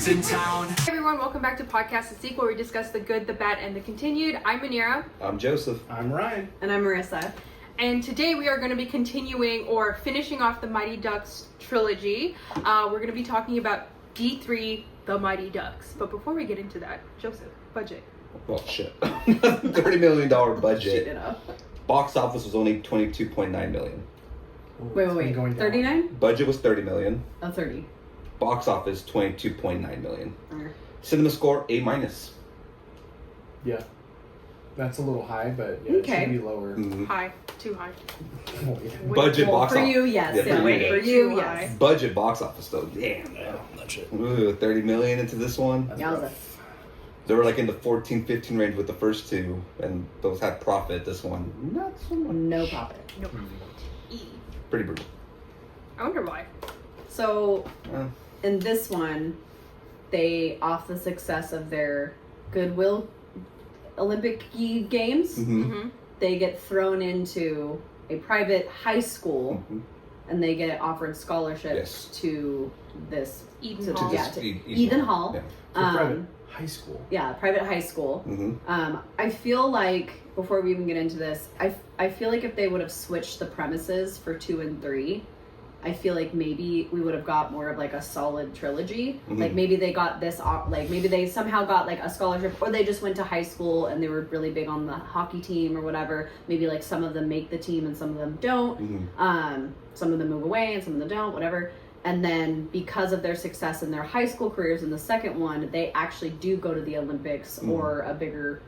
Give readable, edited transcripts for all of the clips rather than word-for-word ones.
Ducks in town. Hey everyone, welcome back to Podcast The Sequel, where we discuss the good, the bad, and the continued. I'm Manira. I'm Joseph. I'm Ryan. And I'm Marissa. And today we are going to be continuing or finishing off the Mighty Ducks trilogy. We're going to be talking about D3, the Mighty Ducks. But before we get into that, Joseph, budget. Well, shit. $30 million budget. Shoot it up. Box office was only $22.9 million. Wait. 39? Budget was $30 million. Oh, 30. Box office $22.9 million. Okay. Cinema score A-. Yeah. That's a little high, but yeah, it Okay. should be lower. Mm-hmm. High. Too high. Oh, yeah. Budget Well, box for office. you, yes. Yeah, Yeah, for you. for Way you, too yes. high. Budget box office though. Damn. That shit. Ooh, $30 million into this one. That's Yowza. rough. They were like in the 14-15 range with the first two, and those had profit. This one, not so much. No profit. Nope. E. Pretty brutal. I wonder why. So, Uh, in this one, they, off the success of their Goodwill Olympic Games, mm-hmm. they get thrown into a private high school, Mm-hmm. and they get offered scholarships Yes. to this Eden to, Hall. yeah, this to Eden Eden Hall. Hall. Yeah. For private high school. Yeah, private high school. Mm-hmm. I feel like, before we even get into this, I feel like if they would have switched the premises for 2 and 3, I feel like maybe we would have got more of like a solid trilogy. Mm-hmm. Like maybe they got this, like maybe they somehow got like a scholarship, or they just went to high school and they were really big on the hockey team or whatever. Maybe like some of them make the team and some of them don't. Mm-hmm. Some of them move away and some of them don't, whatever. And then because of their success in their high school careers in the second one, they actually do go to the Olympics or a bigger,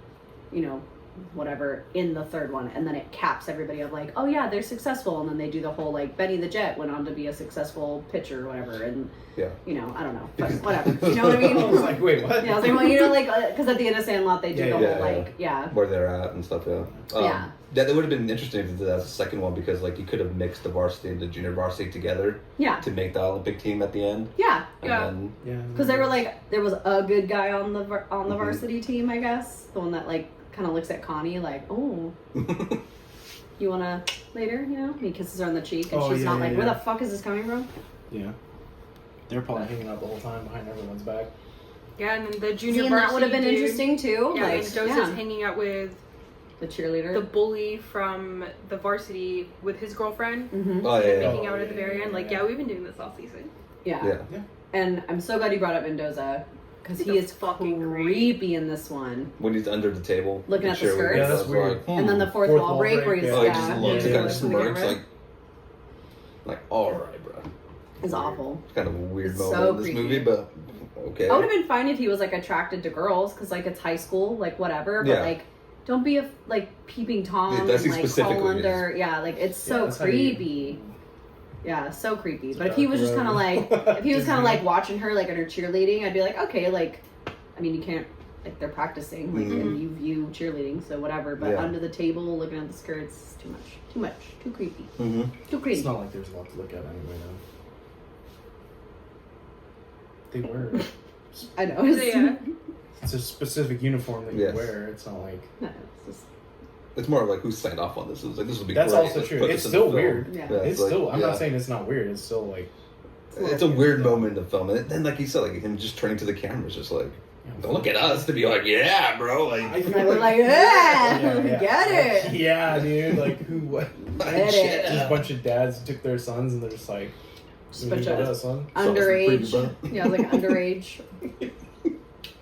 whatever, in the third one. And then it caps everybody of like, oh yeah, they're successful. And then they do the whole like, Benny the Jet went on to be a successful pitcher or whatever. And, Yeah. I don't know. But whatever. You know what I mean? I was like, wait, what? Yeah, I was like, well, like, because at the end of Sandlot, they do Yeah, the yeah, whole like, yeah. Where they're at and stuff, yeah. Yeah. That would have been interesting if they did that as a second one, because like you could have mixed the varsity and the junior varsity together Yeah. to make the Olympic team at the end. Yeah. And Yeah. then, Yeah. Because they were like, there was a good guy on the Mm-hmm. varsity team, I guess. The one that like kind of looks at Connie like, oh, you wanna later, And he kisses her on the cheek, and she's not like, where the fuck is this coming from? Yeah. They're probably hanging out the whole time behind everyone's back. Yeah, and then the junior See, and varsity that would have been dude, interesting too. Yeah, like, and Joseph's hanging out with the cheerleader, the bully from the varsity with his girlfriend. Mm-hmm. oh yeah, Making out at the very yeah, end. Like, yeah. yeah, we've been doing this all season. Yeah. yeah. And I'm so glad you brought up Mendoza, because He's he a is fucking creepy in this one. When he's under the table, Looking at the cheerleader, skirts. Yeah, I that's was weird. like, And then the fourth wall break where he's yeah. oh, he just yeah, looks, yeah, kind of looks in the smirks, camera. like, all right, bro. is awful. It's kind of a weird It's moment so in this creepy. movie, but okay. I would have been fine if he was like attracted to girls, because like it's high school, like whatever. But Yeah. like, don't be a like peeping tom Yeah, that's and like specifically crawl is. under. Yeah, like it's so that's how you- creepy. Yeah, so creepy. But if he was just Dark kind of road. like, if he was kind of Disney. like watching her like in her cheerleading, I'd be like, okay, like, I mean, you can't like they're practicing, like, and you view cheerleading, so whatever. But Yeah. under the table, looking at the skirts, too much, too creepy, Mm-hmm. too creepy. It's not like there's a lot to look at anyway, though. They wear. I know. Yeah. It's a specific uniform that you Yes. wear. It's not like. No, it's just, It's more of like who signed off on this. It was like, this will be That's great. also Let's true. put It's this in still the film. weird. yeah. It's like, still. I'm yeah. not saying it's not weird. It's still like. It's a weird moment in the film, and then, like you said, like him just turning to the camera is just like, don't look at us to be like, yeah, bro, like, I And feel I was like, yeah, yeah. get it. Yeah, dude. Like who? What? Get it. Just a bunch of dads took their sons and they're just like, Just a "You bunch got of us, son." underage. Pretty, Yeah, like underage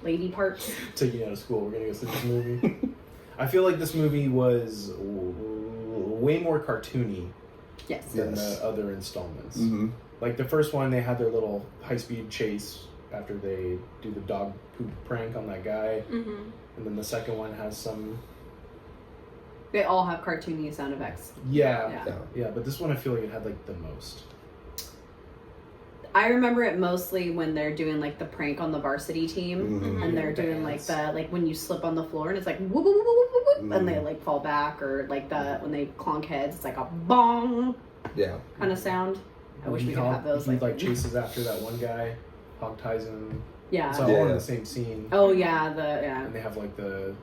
lady parts. Take you out of school. We're gonna go see this movie. I feel like this movie was way more cartoony Yes. than Yes. the other installments. Mm-hmm. Like the first one, they had their little high-speed chase after they do the dog poop prank on that guy, Mm-hmm. and then the second one has some. They all have cartoony sound effects. Yeah, Yeah. yeah. But this one, I feel like it had like the most. I remember it mostly when they're doing like the prank on the varsity team, Mm-hmm. and they're doing like the like when you slip on the floor and it's like whoop, whoop, whoop, whoop, whoop, and they like fall back, or like the when they clonk heads, it's like a bong Yeah. kind of sound. I wish we could have those. He like chases after that one guy, hog ties him. Yeah. It's all in Yeah. the same scene. Oh yeah, yeah. And they have like the.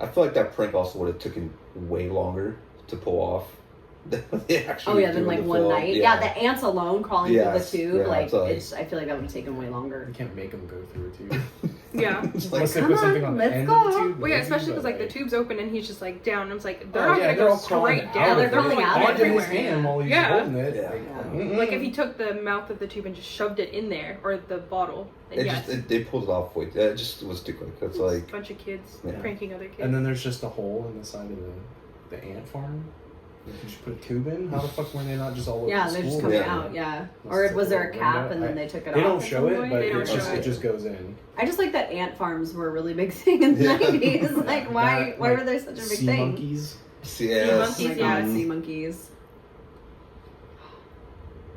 I feel like that prank also would have taken way longer to pull off. They actually Oh yeah, then doing like the one film. night. Yeah. the ants alone crawling Yes, through the tube. yeah, Like it's like- it's. I feel like that would have taken way longer. You can't make them go through it too. Yeah. It's like, Unless they come put something on, on the let's end go. of the tube. Well, yeah, maybe, especially but, because like the tube's open and he's just like down. And it's like they're Oh, not yeah, gonna they're go all crawling straight out down. of They're it. going They're out crawling Onto his everywhere. hand while he's Yeah. holding it. Yeah. Like, Like if he took the mouth of the tube and just shoved it in there or the bottle, then it yes, just, they pulled it off. It just was too quick. It's a like, bunch of kids Yeah. pranking other kids. and then there's just a hole in the side of the ant farm. Like you should put a tube in. How the fuck were they not just all over Yeah, the they're just school? coming Yeah. out. Yeah. Must Or have was there a a cap window. and then they took it They off? don't at show some it, point? but They don't it show just goes in. I just like that ant farms were a really big thing in the Yeah. 90s. Like why? That, Why like, were they such a big sea thing? monkeys. yes. Oh monkeys, my yeah. god, sea monkeys.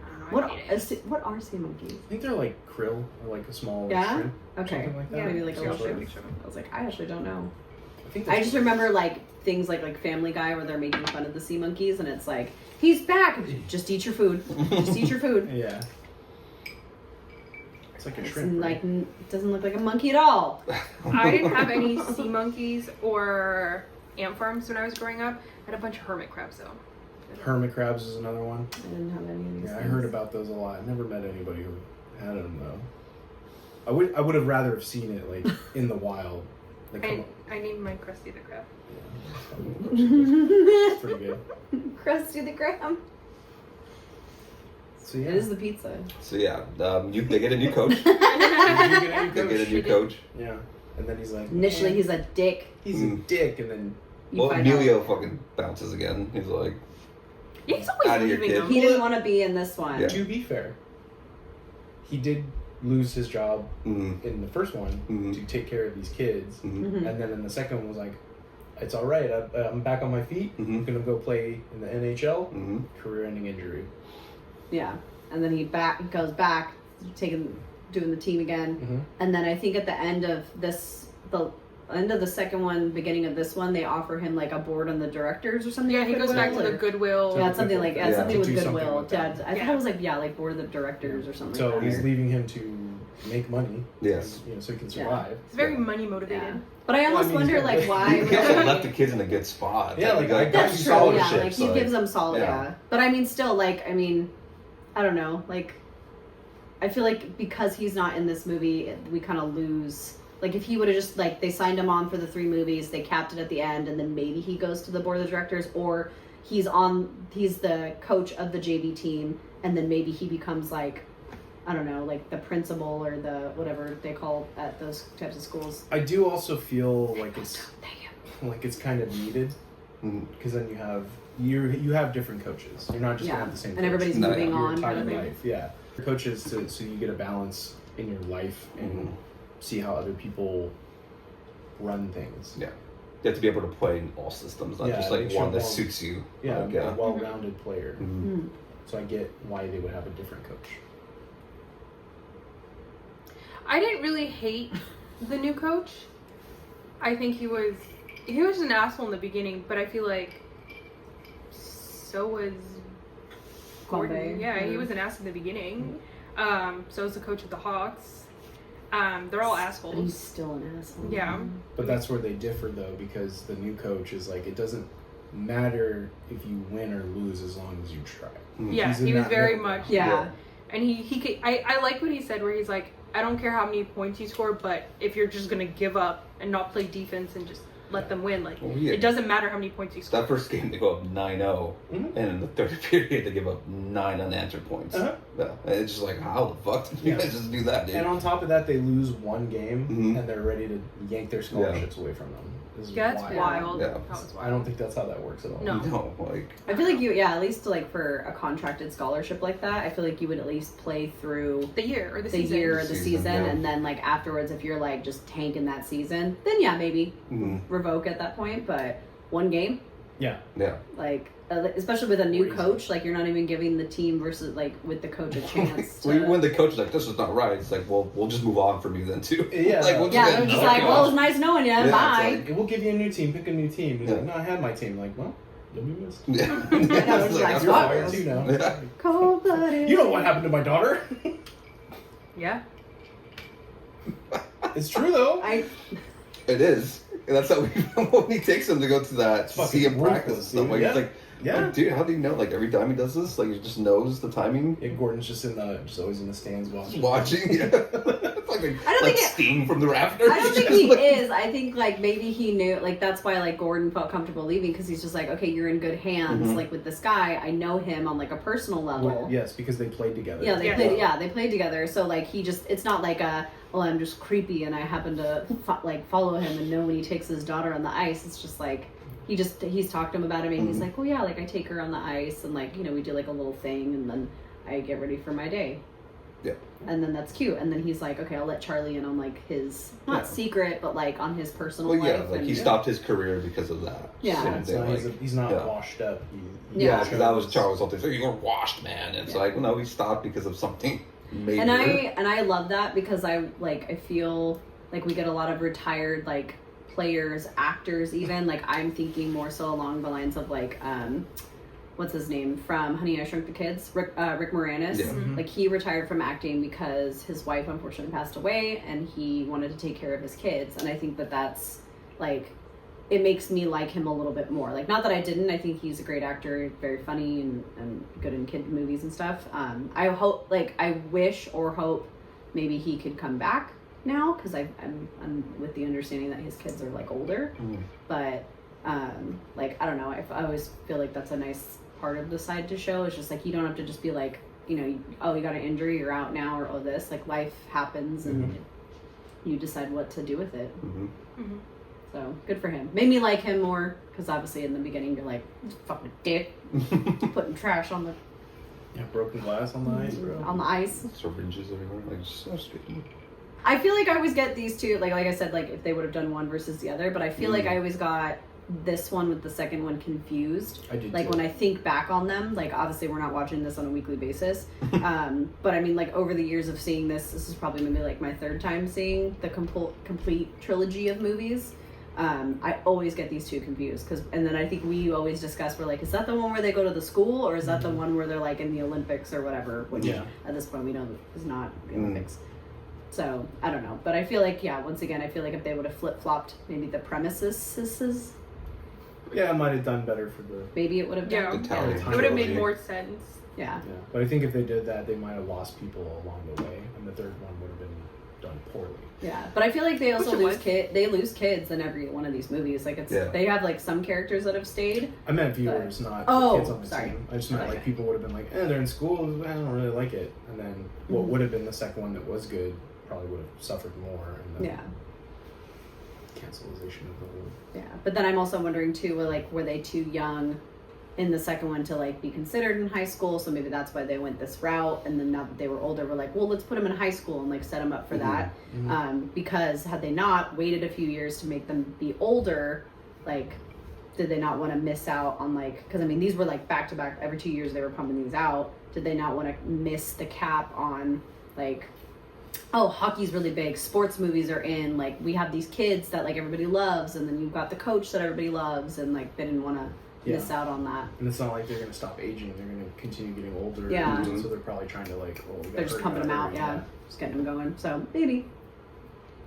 I don't know, I What hate are, it. what are sea monkeys? I think they're like krill or like a small Yeah? shrimp. Okay. Something like that. Yeah, Maybe like a I'll little show you. shrimp. I was like, I actually don't know. I think I just remember like things like Family Guy where they're making fun of the sea monkeys and it's like, he's back. Just eat your food. Just eat your food. Yeah. It's like a It's shrimp. like Right? it doesn't look like a monkey at all. I didn't have any sea monkeys or ant farms when I was growing up. I had a bunch of hermit crabs though. Hermit crabs is another one. I didn't have any of these. Yeah, I things. heard about those a lot. I never met anybody who had them though. I would have rather have seen it like in the wild. Like, come on. I named mine Krusty the Crab. Yeah, that's pretty good. Krusty the Crab. So yeah, It is the pizza. So yeah, they get a new coach. Did you get any They get a coach? new coach. Yeah, and then he's like, Initially, "Man, he's a dick. he's a dick," and then You Well, find Emilio out. fucking bounces again. He's like, Yeah, he's Outta always here, leaving kid. them. He didn't want to be in this one. Yeah. to be fair, he did lose his job mm, in the first one Mhm. to take care of these kids, mm, Mhm. and then in the second one was like, "It's all right. I'm back on my feet. I'm Mhm. gonna go play in the NHL." mm. Career-ending injury. Yeah, and then he goes back, doing the team again, Mm-hmm. and then I think at the end of the end of the second one, beginning of this one, they offer him like a board on the directors or something. Yeah, at he goes back to Goodwill, the or- Goodwill. Yeah, it's something like Yeah. something To with do something Goodwill. with that. I thought it was like like board of directors or something. So like he's that. leaving him to make money. Yes. You know, so he can Yeah. survive. It's very Yeah. money motivated. Yeah. But I Well, I almost mean, wonder he's got- like why. He also left the kids in a good spot. Yeah, like, I got That's you true. Yeah, scholarships, like he like, gives them solid. yeah. Yeah, but I mean, still, like, I mean, I don't know. Like, I feel like because he's not in this movie, we kind of lose. Like, if he would have just like they signed him on for the 3 movies, they capped it at the end, and then maybe he goes to the board of directors, or he's the coach of the JV team, and then maybe he becomes like, I don't know, like the principal or the whatever they call at those types of schools. I do also feel like it's kind of needed Mm. because then you have different coaches. You're not just gonna Yeah, have the same. and coach everybody's No, moving yeah. your on. entire Kind of thing. life. Yeah, coaches so you get a balance in your life and Mhm. see how other people run things. Yeah. You have to be able to play in all systems, not Yeah, just like like one that show suits you. Yeah, Like, a well-rounded player. Mhm. Mm. So I get why they would have a different coach. I didn't really hate the new coach. I think he was an asshole in the beginning, but I feel like so was Gordon. Conde. Yeah, he was an ass in the beginning. So was the coach of the Hawks. They're all He's assholes. still an asshole. Yeah. But that's where they differ though, because the new coach is like, it doesn't matter if you win or lose as long as you try. Mhm. Yeah, He's in he was that very middle much. Yeah. And I like what he said where he's like, I don't care how many points you score, but if you're just gonna give up and not play defense and just let them win, like Well, yeah. it doesn't matter how many points you score. That first game, they go up 9-0, Mhm. and in the third period, they give up 9 unanswered points. Uh-huh. Yeah. And it's just like, how the fuck did you Yeah. guys just do that, dude? And on top of that, they lose one game Mhm. and they're ready to yank their scholarships away from them. This is Yeah, that's wild. wild. Yeah. That was wild. I don't think that's how that works at all. No. No, like, I feel like at least like for a contracted scholarship like that, I feel like you would at least play through The year or the the season. year or the Season, season, yeah. and then like afterwards, if you're like just tanking that season, then yeah, maybe mhm. revoke at that point. But one game, Yeah. Yeah. like especially with a new Crazy. coach, like you're not even giving the team versus like with the coach a chance. To, When the coach is like, this is not right, it's like, well, we'll just move on from you then, too. Yeah. Like, we'll yeah, just they're just end like, up- well, it was nice knowing you. Yeah, it's Bye. like- We'll give you a new team. Pick a new team. He's Yeah. like, no, I had my team. Like, well, you'll be missed. Yeah. know, it's It's like, I'm You're fuck. fired too now. Yeah. Cold blooded. You know what happened to my daughter? Yeah. It's true though. It is. And that's how when he takes him to go to that, It's to see him fucking practice and ruthless, stuff. dude. Like, Yeah. he's like, Yeah. Like, dude, how do you know? Like every time he does this, like he just knows the timing. Yeah, Gordon's just always in the stands watching. Yeah. It's like I don't think steam from the rafters. I don't think he is. I think like maybe he knew, like that's why like Gordon felt comfortable leaving, because he's just like, okay, you're in good hands. Mhm. Like with this guy, I know him on like a personal level. Well, yes, because they played together. Yeah, they played together. So like he just, it's not like I'm just creepy and I happen to follow him and know when he takes his daughter on the ice. It's just like he's talked to him about it, and he's like, oh yeah, like I take her on the ice and like, you know, we do like a little thing and then I get ready for my day. Yeah. And then that's cute. And then he's like, okay, I'll let Charlie in on like his not secret, but like on his personal life. Yeah, like and, he stopped his career because of that. Yeah. Same So thing, he's not yeah. washed up. Yeah, because that was Charles' whole thing. So you're washed, man. And it's like, well, no, he stopped because of something major. And I love that, because I feel like we get a lot of retired like players, actors even. Like I'm thinking more so along the lines of like what's his name from Honey, I Shrunk the Kids, Rick Moranis. Yeah. Mm-hmm. Like he retired from acting because his wife unfortunately passed away and he wanted to take care of his kids. And I think that that's like, it makes me like him a little bit more. Like, not that I didn't, I think he's a great actor, very funny and good in kid movies and stuff. I hope, like, I wish or hope maybe he could come back now, because I'm with the understanding that his kids are like older. But like, I don't know, I always feel like that's a nice part of the side to show. It's just like, you don't have to just be like, you know, oh, you got an injury, you're out now, or oh, this, like, life happens and you decide what to do with it. So good for him. Made me like him more, because obviously in the beginning you're like, fucking dick, putting trash on the broken glass on the ice, bro. on the ice. Syringes everywhere. Like, just so stupid. I feel like I always get these two, like I said, like if they would have done one versus the other, but I feel like I always got this one with the second one confused. I did like too. when I think back on them, like obviously we're not watching this on a weekly basis, but I mean, like over the years of seeing this is probably maybe like my third time seeing the complete trilogy of movies. I always get these two confused, and then I think we always discuss, we're like, is that the one where they go to the school, or is that the one where they're like in the Olympics or whatever, which at this point we know is not the Olympics. So I don't know, but I feel like, once again, I feel like if they would have flip-flopped maybe the premises, Yeah, I might have done better for the. maybe it would have done. The Italian It would have made trilogy. more sense. Yeah. Yeah, but I think if they did that, they might have lost people along the way, and the third one would have been done poorly. Yeah, but I feel like they also Which it lose was. they lose kids in every one of these movies. Like they have like some characters that have stayed. I meant viewers, not Oh, kids on the sorry. team. I just meant Okay. like people would have been like, they're in school, I don't really like it. And then what would have been the second one that was good probably would have suffered more. And then Yeah. cancelization of the whole. Yeah, but then I'm also wondering too, were they too young in the second one to like be considered in high school? So maybe that's why they went this route. And then now that they were older, we're like, well, let's put them in high school and like set them up for that. Because had they not waited a few years to make them be older, like, did they not want to miss out on like? Because I mean, these were like back to back. Every 2 years they were pumping these out. Did they not want to miss the cap on like? Oh, hockey's really big. Sports movies are in. Like, we have these kids that like everybody loves, and then you've got the coach that everybody loves, and like they didn't want to miss out on that. And it's not like they're going to stop aging; they're going to continue getting older. Yeah. So they're probably trying to like, we They're just pumping them out, just getting them going. So maybe.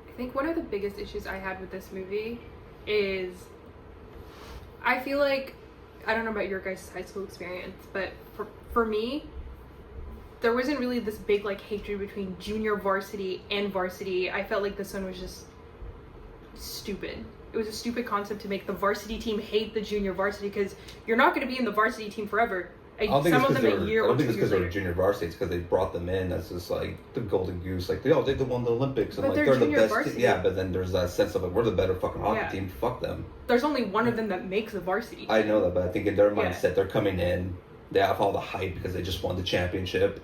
I think one of the biggest issues I had with this movie is I feel like, I don't know about your guys' high school experience, but for me, there wasn't really this big like hatred between junior varsity and varsity. I felt like this one was just stupid. It was a stupid concept to make the varsity team hate the junior varsity, because you're not going to be in the varsity team forever. I don't think Some it's of them because a year I or don't 2 think it's years because they were later. junior varsity. It's because they brought them in as this like the golden goose. Like, they won the Olympics, and But like they're they're the junior best. varsity. Yeah, but then there's that sense of like, we're the better fucking hockey Yeah. team. Fuck them. There's only one of them that makes the varsity. I know that, but I think in their Yeah. mindset, they're coming in. They have all the hype because they just won the championship.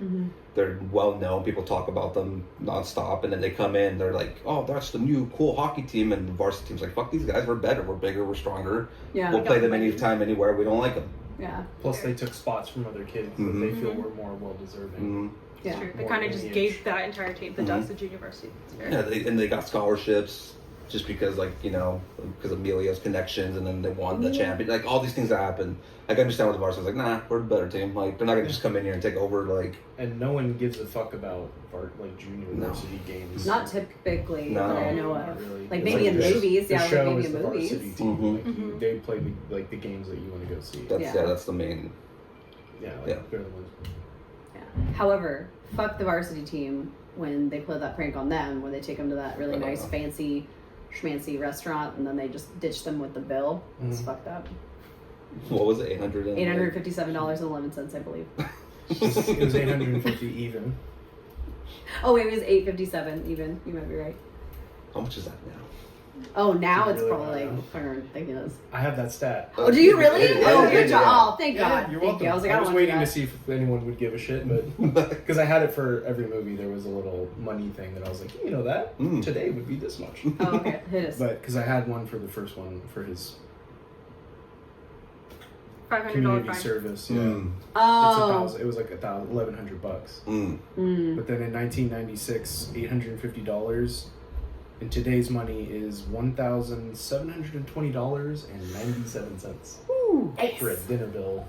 They're well known. People talk about them nonstop, and then they come in. They're like, "Oh, that's the new cool hockey team," and the varsity team's like, "Fuck these guys. We're better. We're bigger. We're stronger. Yeah. We'll play them anytime, anywhere. We don't like them." Yeah. Plus, they took spots from other kids that they feel were more well deserving. Yeah. True. They More kind of just lineage. gave that entire team the Ducks to junior varsity. It's fair. Yeah, they got scholarships. just because, like, you know, because Amelia's connections, and then they won the champion. Like, all these things that happen. Like, I understand what the varsity was like, nah, we're the better team. Like, they're not going to just come in here and take over, like... And no one gives a fuck about, like, junior varsity games. Not typically, No. that I know Not of. really. Like, It's maybe in the- movies, the yeah, show like maybe is in the movies. varsity team. Mhm. Like, they play the games that you want to go see. That's, Yeah. yeah, that's the main... Yeah, like, Yeah. they're the ones. Yeah. However, fuck the varsity team when they play that prank on them, when they take them to that really nice, fancy, schmancy restaurant, and then they just ditch them with the bill. It's fucked up. What was it? $857.11, I believe. It was 850 even. Oh wait, it was $857 even. You might be right. How much is that now? Oh, now It's it's really probably high now. fucking ridiculous. I have that stat. Oh, do you really? Yeah, Oh, yeah, good job. yeah. Oh, thank God. You're Thank welcome. you. I was like, I don't want to waiting do to that. see if anyone would give a shit, but because I had it for every movie, there was a little money thing that I was like, you know that today would be this much. Oh, okay. Hit us. But because I had one for the first one for his $500 community fine. service. Yeah, Mm. Oh. it was like $1,100. Mm. Mm. But then in 1996, $850 in today's money is $1,720.97 Ooh, for a dinner bill.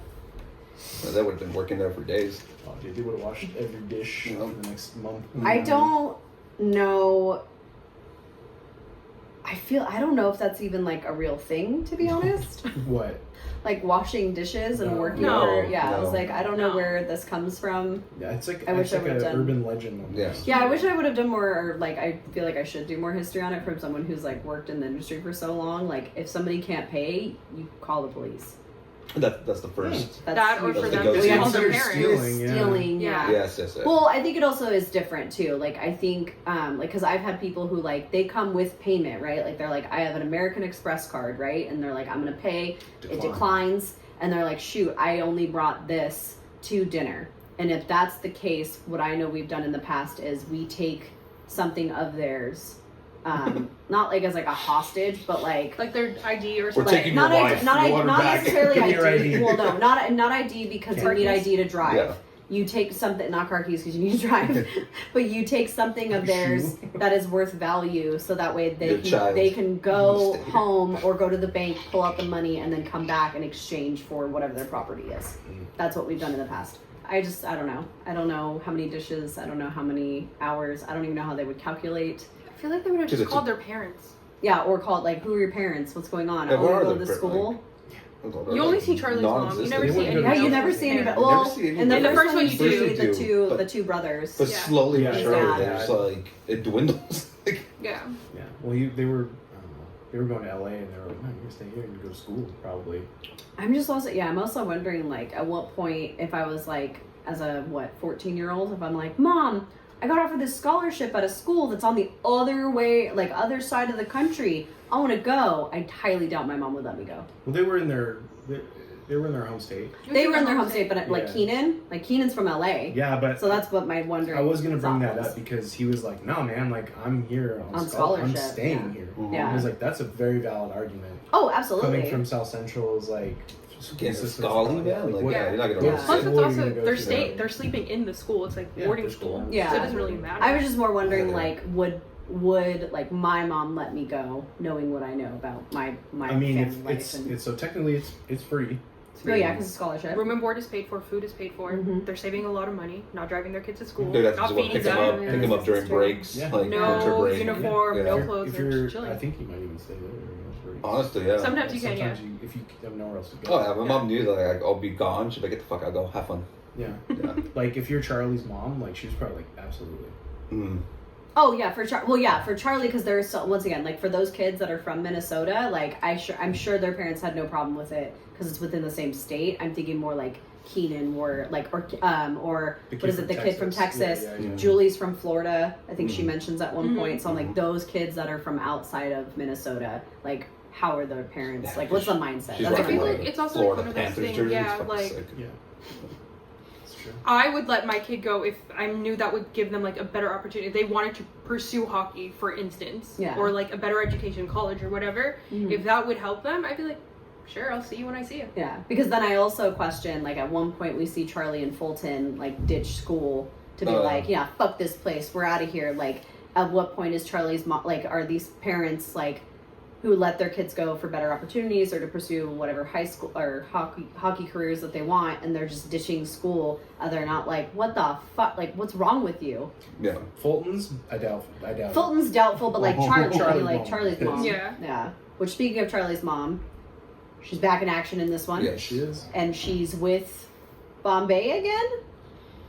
Well, that would have been working there for days. Oh, dude, they would have washed every dish for the next month. I don't know. I don't know if that's even like a real thing, to be honest. What? Like washing dishes and No. working No. for, yeah, I was No. like, I don't know No. where this comes from. Yeah, it's like I wish I an would've done- urban legend. Yeah. Almost. Yeah, I wish I would have done more, or like, I feel like I should do more history on it from someone who's like worked in the industry for so long. Like, if somebody can't pay, you call the police. That's the first. That's That or That's for the them go-to. to Yeah, call their considered parents. stealing. Yeah. Stealing, yeah. Yes, yes, yes. Well, I think it also is different too. Like, I think, like, because I've had people who, like, they come with payment, right? Like, they're like, I have an American Express card, right? And they're like, I'm going to pay. It declines. And they're like, shoot, I only brought this to dinner. And if that's the case, what I know we've done in the past is we take something of theirs, not like as like a hostage, but like Like their ID or We're something. taking your wife. You want her not back. necessarily Give me your ID. ID. Well, no, not ID because Car you need keys? ID to drive. Yeah. You take something, not car keys because you need to drive, but you take something of theirs that is worth value, so that way Your child. they can go Stay. home or go to the bank, pull out the money, and then come back in exchange for whatever their property is. That's what we've done in the past. I don't know. I don't know how many dishes. I don't know how many hours. I don't even know how they would calculate. I feel like they would have Because just it's called their parents. Yeah, or called like, who are your parents? What's going on? Yeah, Oh, what you are go to their the school. like- You only see Charlie's mom. You never Non-existent. see They anyone wouldn't Yeah, you else's never see any. parents. Well, never see any in the of them. first one you First do one you do, the two brothers. But Yeah. slowly Yeah. but surely, Yeah. there's like it dwindles. Like, Yeah. Yeah. Well, they were. I don't know. They were going to LA, and they were like, "No, you're gonna stay here and go to school, probably." I'm also wondering, like, at what point, if I was like, as a 14-year-old, if I'm like, Mom, I got offered this scholarship at a school that's on the other side of the country. I want to go. I highly doubt my mom would let me go. Well, they were in their home state. They were in their home state, but like Yeah. Keenan's from LA. Yeah, but So that's what my wondering. I was gonna bring thought that was. up because he was like, "No, man, like I'm here on I'm scholarship, staying yeah. here." Yeah. I was like, "That's a very valid argument." Oh, absolutely. Coming from South Central is like Getting system's Scully, fine. man. Like, what- yeah, you're not gonna Yeah. go to Plus, sleep. it's What are you also gonna go they're to? they're sleeping in the school. It's like Yeah, boarding for school. school. Yeah. So it doesn't really matter. I was just more wondering, Yeah. like, would like my mom let me go, knowing what I know about my I mean, family life it's and so technically it's free. oh yeah, because it's scholarship. Room and board is paid for. Food is paid for. Mhm. They're saving a lot of money. Not driving their kids to school. Dude, that's not just what feeding pick them up, them. pick them up during It's true. breaks, Yeah. like winter No break. uniform, Yeah. no If clothes. you're, They're chilling. I think you might even stay there. You know, Honestly, yeah. Sometimes you can, yeah. Sometimes if you have nowhere else to go. Oh yeah, my mom knew that like, I'll be gone. She'd be like, "Get the fuck out, go have fun." Yeah. Yeah. Like if you're Charlie's mom, like she was probably like, absolutely. Mm. Oh yeah, for Charlie, because there's so, once again, like for those kids that are from Minnesota, like I'm sure their parents had no problem with it because it's within the same state. I'm thinking more like Keenan or The what is it? The kid from Texas. Yeah. Julie's from Florida. I think she Mhm. mentions at one Mhm. point. So I'm like those kids that are from outside of Minnesota, like how are their parents? Yeah, Like what's the mindset? She's I rocking feel like like it's also Florida like one of those Panthers things. jersey. Yeah, It's fucking like sick. Yeah. It's true. I would let my kid go if I knew that would give them like a better opportunity. If they wanted to pursue hockey, for instance, Yeah. or like a better education, college or whatever. Mhm. If that would help them, I'd be like, sure, I'll see you when I see you. Yeah, because then I also question, like, at one point we see Charlie and Fulton, like, ditch school to be like, yeah, fuck this place, we're out of here. Like, at what point is Charlie's mom, like, are these parents, like, who let their kids go for better opportunities or to pursue whatever high school or hockey careers that they want, and they're just ditching school, they're not like, what the fuck, like, what's wrong with you? Yeah. Fulton's, I doubt Fulton's doubtful, but like Charlie's Charlie's mom. mom. Yeah. Yeah. Which, speaking of Charlie's mom, she's back in action in this one. Yeah. She is. And she's with Bombay again?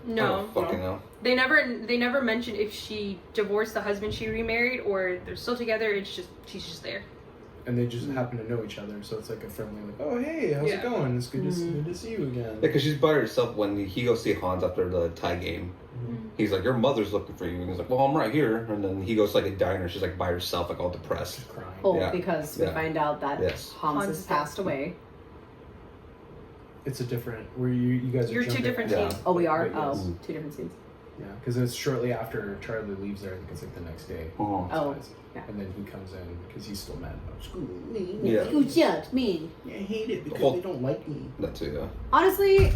I No. don't fucking know. They never mentioned if she divorced the husband she remarried or they're still together. It's just she's just there. And they just happen to know each other, so it's like a friendly, like, oh, hey, how's it going? It's good, good to see you again. Yeah, because she's by herself when he goes see Hans after the tie game. Mm-hmm. He's like, your mother's looking for you. And he's like, well, I'm right here. And then he goes to like a diner. She's like by herself, like all depressed. Just crying. Oh, Yeah. because we Yeah. find out that Yes. Hans Hans has is passed dead. away. It's a different, where you guys are You're two jumping different ahead. teams. Oh, we are? But yes. Oh, two different scenes. Yeah, because it's shortly after Charlie leaves there. I think it's like the next day. Oh. Oh, yeah. And then he comes in because he's still mad about school. Yeah. Who sucks? Me. I hate it because Well- they don't like me. That too, yeah. Honestly,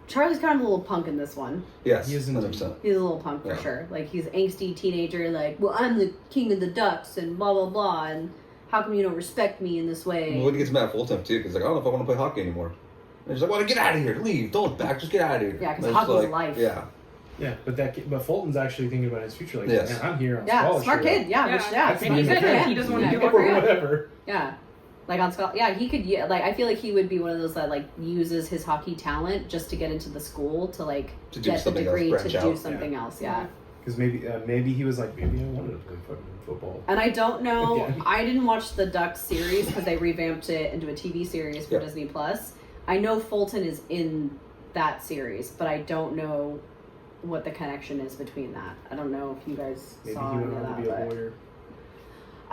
Charlie's kind of a little punk in this one. Yes, He is indeed. 100%. He's a little punk for Yeah. sure. Like, he's angsty teenager, like, well, I'm the king of the ducks and blah, blah, blah, and how come you don't respect me in this way? Well, he gets mad full time too, because like, I don't know if I want to play hockey anymore. And he's like, well, get out of here, leave, don't back, just get out of here. Yeah, 'cause And it's hockey's life. Yeah. Yeah, but Fulton's actually thinking about his future. Like, Yes. man, I'm here on Yeah, scholarship. smart kid. Yeah, which, yeah. And he smart said kid, that yeah. he doesn't want to give Or up on it. whatever. Yeah. Like on school, yeah, he could. Yeah, like I feel like he would be one of those that like uses his hockey talent just to get into the school to like To do get the something else, degree to branch do out. something else. Yeah. Because maybe he was like, maybe I wanted to play fucking football. And I don't know. Again. I didn't watch the Ducks series because they revamped it into a TV series for Yeah. Disney Plus. I know Fulton is in that series, but I don't know what the connection is between that. I don't know if you guys Maybe saw he any went of on that. to be a But lawyer.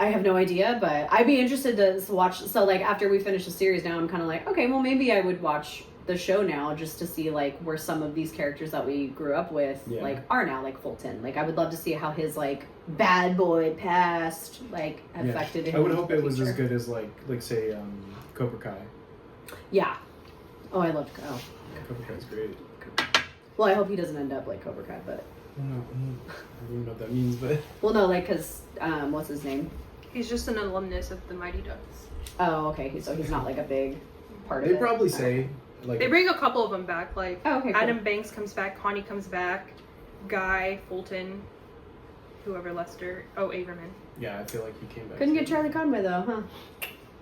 I have no idea, but I'd be interested to watch. So, like, after we finish the series now, I'm kind of like, okay, well, maybe I would watch the show now just to see, like, where some of these characters that we grew up with, Yeah. like, are now, like, Fulton. Like, I would love to see how his, like, bad boy past, like, affected him. I would in hope the it was as future. good as, like say, Cobra Kai. Yeah. Oh, I loved, oh. Cobra Kai's great. Well, I hope he doesn't end up like Cobra Kai, but... I don't even know what that means, but... Well, no, like, because, what's his name? He's just an alumnus of the Mightyducks. Oh, okay, so he's not, like, a big part of They it. probably say, like... They bring a couple of them back. Like Oh, okay, cool. Adam Banks comes back, Connie comes back, Guy, Fulton, whoever Lester. Oh, Averman. Yeah, I feel like he came back. Couldn't get Charlie Conway, though, huh?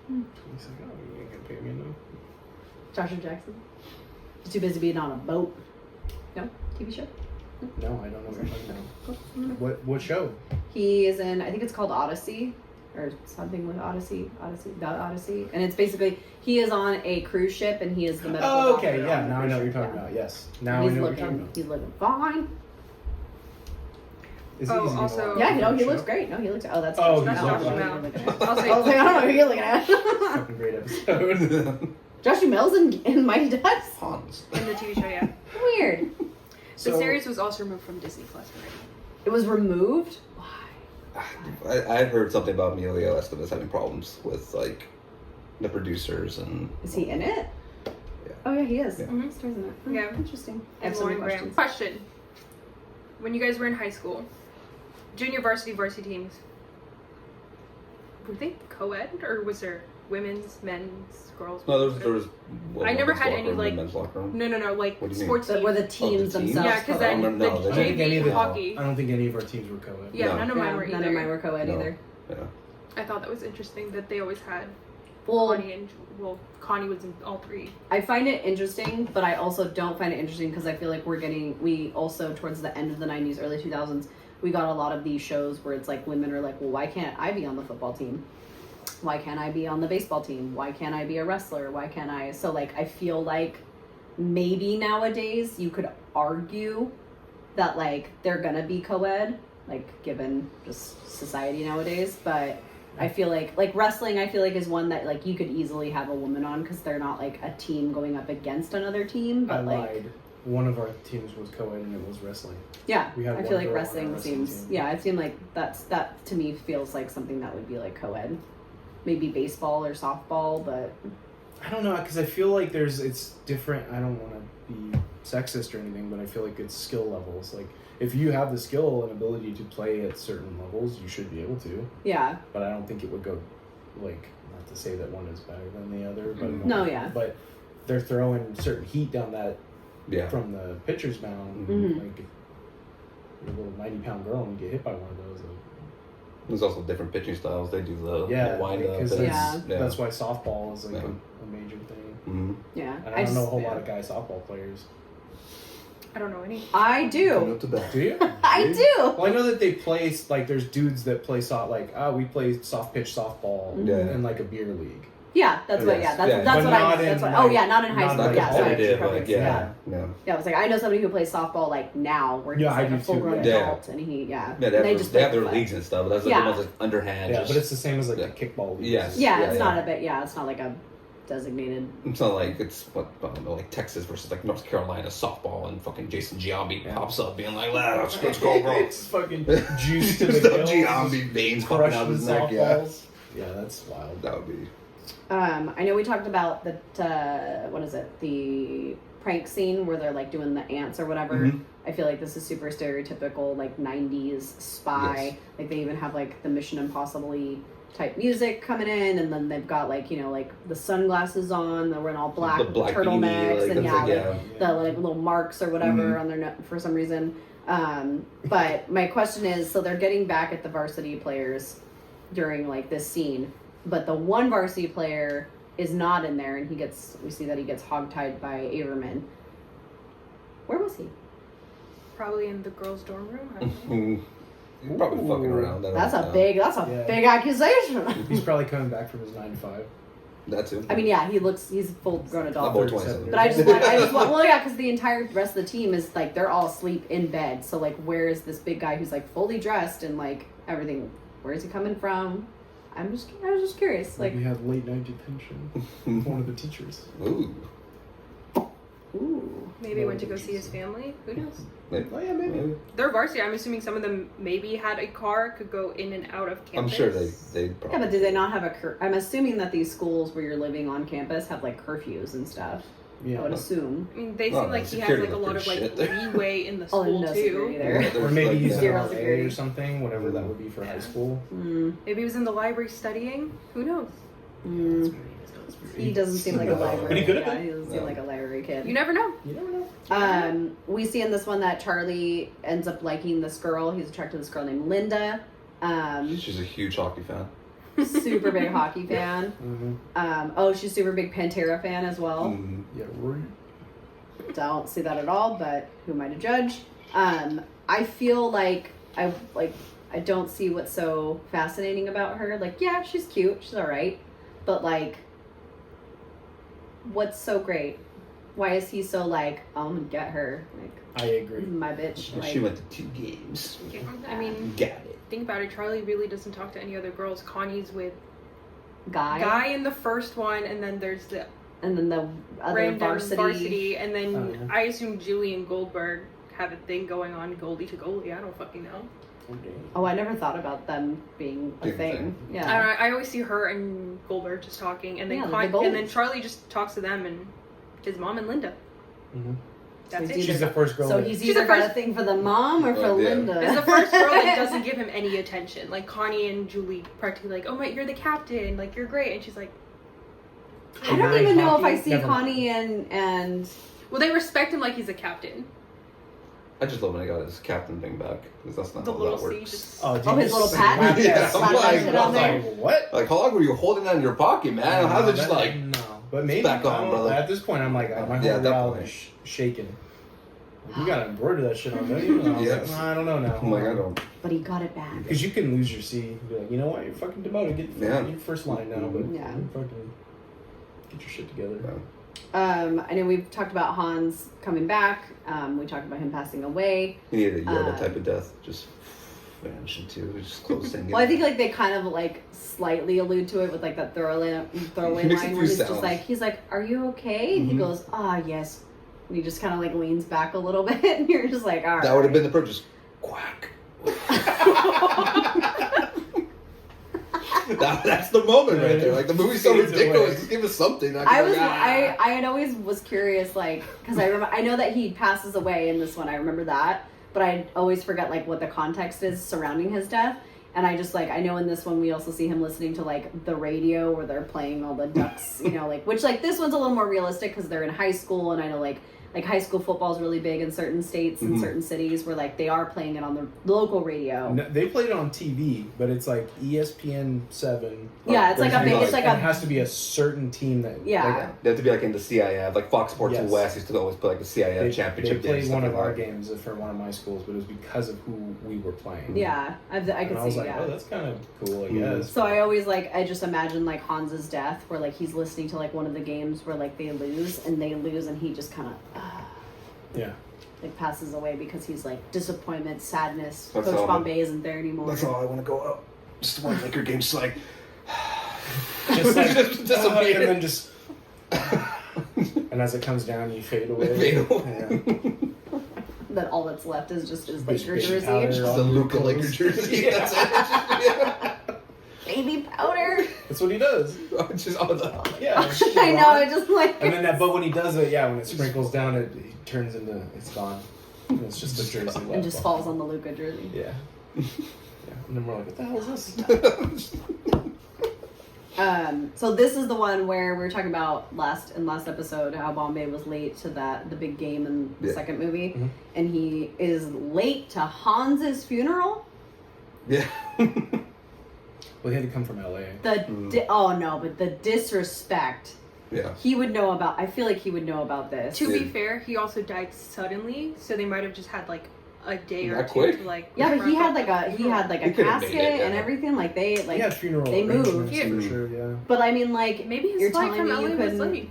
He's like, oh, you ain't gonna pay me enough. Joshua Jackson. He's too busy being on a boat. No? TV show? No, I don't know what you're talking about. What show? He is in, I think it's called Odyssey, or something with Odyssey, The Odyssey. And it's basically, he is on a cruise ship and he is the medical Oh, okay, doctor yeah, on the now I cruise know what you're ship, talking yeah. about, yes. Now He's I know what you're talking looking, about. he's looking fine. Is it Oh, easy to also- watch Yeah, on you know, that he show? looks great. No, he looks, oh, that's Oh, Josh he's Mel. Josh I Mel. don't know who you're looking at. I'll say- I was like, I don't know who you're looking at. Fucking great episode. Josh Mel's in Mighty Ducks? Hans. In the TV show, yeah. Weird. The series was also removed from Disney Plus already. It was removed? Why? I heard something about Emilio Estevez having problems with like the producers and Is he in it? Yeah. Oh, yeah, he is. Yeah. Mm-hmm. Stars in it. Hmm, Yeah. Interesting. I have And so many Lauren Graham. questions. Question. When you guys were in high school, junior varsity teams, were they co-ed or was there women's, men's, girls? no, there was. I never women's had locker any, room, like- men's locker room. No, like What do you mean? sports Were teams. the teams teams? themselves? Yeah, because I then don't the know, they I don't think any JV of the- hockey. I don't think any of our teams were co-ed. Yeah, No. none of mine were None either. of mine were co-ed No. either. Yeah. I thought that was interesting that they always had Well, Connie and Connie was in all three. I find it interesting, but I also don't find it interesting because I feel like we also, towards the end of the 90s, early 2000s, we got a lot of these shows where it's like women are like, well, why can't I be on the football team? Why can't I be on the baseball team? Why can't I be a wrestler? Why can't I? So, like, I feel like maybe nowadays you could argue that, like, they're gonna be co-ed, like, given just society nowadays, but I feel like wrestling, I feel like is one that like you could easily have a woman on because they're not like a team going up against another team. But I like, lied. One of our teams was co-ed and it was wrestling. yeah, We had I one feel like girl on our wrestling wrestling seems, team. yeah, it seemed like that to me feels like something that would be like co-ed, maybe baseball or softball, but I don't know, because I feel like it's different. I don't want to be sexist or anything, but I feel like it's skill levels. Like, if you have the skill and ability to play at certain levels, you should be able to. Yeah. But I don't think it would go, like, not to say that one is better than the other, but No, yeah. But they're throwing certain heat down that Yeah. from the pitcher's mound. Mhm. Like, if you're a little 90-pound girl and you get hit by one of those. Like, There's also different pitching styles. They do the yeah, wind up. because Yeah. that's why softball is like Yeah. a major thing. Mm-hmm. Yeah. And I don't know a whole yeah. lot of guy softball players. I don't know any. I Coming do. up to bat. Do you? I do. Well, I know that they play, like, there's dudes that play we play soft pitch softball Yeah. in like a beer league. Yeah, that's what. Yes. Yeah, that's Yeah. that's But what I not meant. That's in, what. Oh like, yeah, not in high not school. Not like Yeah, sorry. competitive, Perfect. like, yeah. Yeah, I was like, I know somebody who plays softball like now, where he's Yeah, I like a do full too, grown yeah. adult, and he Yeah, they they have play their foot. leagues and stuff, but that's like Yeah. the ones like underhand. Yeah, just, but it's the same as like Yeah. the kickball leagues. Yes. Yeah, Yeah, it's yeah. not a bit. Yeah, it's not like a designated. it's not like it's what I don't know, like Texas versus like North Carolina softball, and fucking Jason Giambi Yeah. pops up being like, let's go, bro. It's fucking juice to the Just gills. Giambi veins popping out of his neck. Yeah, softballs. Yeah, that's wild. that would be. I know we talked about the what is it? The prank scene where they're like doing the ants or whatever. Mhm. I feel like this is super stereotypical, like '90s spy. Yes. Like they even have like the Mission Impossible type music coming in, and then they've got like like the sunglasses on, they're wearing all black, The black turtlenecks, beanie, like, and that's like, yeah. the like little marks or whatever Mhm. on their neck for some reason. But my question is, so they're getting back at the varsity players during like this scene, but the one varsity player is not in there, and we see that he gets hogtied by Averman. Where was he? Probably in the girls' dorm room. I don't know. You're probably Ooh. fucking around. I don't That's a know. big Yeah. big accusation. He's probably coming back from his 9 to 5. That too. I mean, yeah, he's full grown adult. About 27. But I just want, well, yeah, because the entire rest of the team is like they're all asleep in bed. So like, where is this big guy who's like fully dressed and like everything? Where is he coming from? I was just curious. Like, we have late night detention with one of the teachers. Ooh. ooh, Maybe he went to go see his family. Who knows? Maybe. Oh yeah, maybe. They're varsity. I'm assuming some of them maybe had a car, could go in and out of campus. I'm sure they probably. yeah, but do they not have a I'm assuming that these schools where you're living on campus have like curfews and stuff. I Yeah. would assume. I mean, they Oh, seem like he has security like a lot of like looked pretty shit. leeway in the Oh, school no too. security there. Yeah, Or there's maybe like, he's yeah. an Zero RA security. or something, whatever that would be for high school. Maybe he was in the library studying. Who knows? He doesn't seem like a library. But he could have guy. been. He doesn't seem No. like a library kid. You never know. You never know. We see in this one that Charlie ends up liking this girl. He's attracted to this girl named Linda. She's a huge hockey fan. Super big hockey fan. Mm-hmm. She's super big Pantera fan as well. Mm. Yeah, right. Don't see that at all, but who am I to judge? I feel like I don't see what's so fascinating about her. Like, yeah, she's cute, she's all right, but like, what's so great? Why is he so like, I'm gonna get her? Like, I agree. my bitch. And Like, she went to 2 games. I mean, Got it. think about it. Charlie really doesn't talk to any other girls. Connie's with guy, in the first one, and then there's the and then the other random varsity. and then Oh, yeah. I assume Julie and Goldberg have a thing going on, goalie to goalie. I don't fucking know. Okay. Oh, I never thought about them being a Being a thing. thing. Yeah. I always see her and Goldberg just talking, and then Yeah, the and then goalies. Charlie just talks to them and his mom and Linda. Mm-hmm. That's he's it. She's the first girl. So that- he's She's either the got a first- thing for the mom or for Yeah. Linda. It's the first girl that doesn't give him any attention. Like Connie and Julie practically like, oh my, you're the captain, like you're great, and she's like, I don't Very even know if I hockey. see Never Connie and well, they respect him like he's a captain. I just love when I got his captain thing back because that's not The how little that C works. just Oh, dude, Oh, his just little slapped patent? Yeah, that- I'm Slap that like, shit I on was there. like, what? like, how long were you holding that in your pocket, man? How's it just that- like? no? But maybe back on, I don't- brother. At this point, I'm like, my Yeah, whole at that reality point. is shaking. Like, you gotta embroider that shit on, don't you? And I was Yes. like, nah, I don't know now. I'm like, I don't. but he got it back. Because you can lose your C and be like, you know what, you're fucking demoted. Get Yeah. your first line now, but Yeah. you fucking get your shit together. Yeah. I know we've talked about Hans coming back. We talked about him passing away. He needed a Yoda Uh, type of death, just vanish into, just close thing. Well, I think like they kind of like slightly allude to it with like that throwaway He makes a line few where he's just sounds. like, are you okay? And he Mhm. goes, yes. And he just kind of like leans back a little bit, and you're just like, all right. that would have been the purchase. Quack. That's the moment right there. Like the movie's so Fades ridiculous. away. Just give us something. I had always was curious, like, because I had always was curious, like, because I know that he passes away in this one. I remember that, but I always forget like what the context is surrounding his death. And I just like, I know in this one we also see him listening to like the radio where they're playing all the Ducks, you know, like, which like this one's a little more realistic because they're in high school, and I know like high school football is really big in certain states and certain cities where like they are playing it on the local radio. No, they played it on TV, but it's like ESPN 7. Yeah, it's like a big, it's like it a, has to be a certain team that. yeah. Like, they have to be like in the CIF, like Fox Sports Yes. West used to always play like the CIF championship They played games, one stuff of like our that. games for one of my schools, but it was because of who we were playing. Yeah, I And could I see, was like, yeah. oh, that's kind of cool, I guess. So I always like, I just imagine like Hans's death where like he's listening to like one of the games where like they lose and he just kind of Yeah. like passes away because he's like disappointment, sadness. That's Coach all. Bombay isn't there anymore. That's all I want to go out. Just one Laker game, just like Just like, Just disappear. and then just. And as it comes down, you fade away. Fade away. Yeah. Then all that's left is just his Just Laker baby jersey. powder. Just on the your Luka clothes. Laker jersey. Yeah. That's it. Baby powder. That's what he does. Just all the Yeah. I know, it just like And then but when he does it, yeah, when it sprinkles down, it turns into, it's gone. And it's just a jersey left. and just falls on the Luka jersey. Yeah. Yeah. And then we're like, what the hell is this? So this is the one where we were talking about last episode how Bombay was late to the big game in the second movie, Mhm. and he is late to Hans's funeral. Yeah. Well, he had to come from LA. Oh no, but the disrespect. Yeah. He would know about. I feel like he would know about this. To be Dude. fair, he also died suddenly, so they might have just had like a day or That two quick? to like. Yeah, but he wrap had up like the a funeral. He could've casket made it, and yeah. everything. Like they He had funeral they moved. arrangements Yeah. for sure, yeah. But I mean, like Maybe his you're flight telling from me LA you was couldn't. late.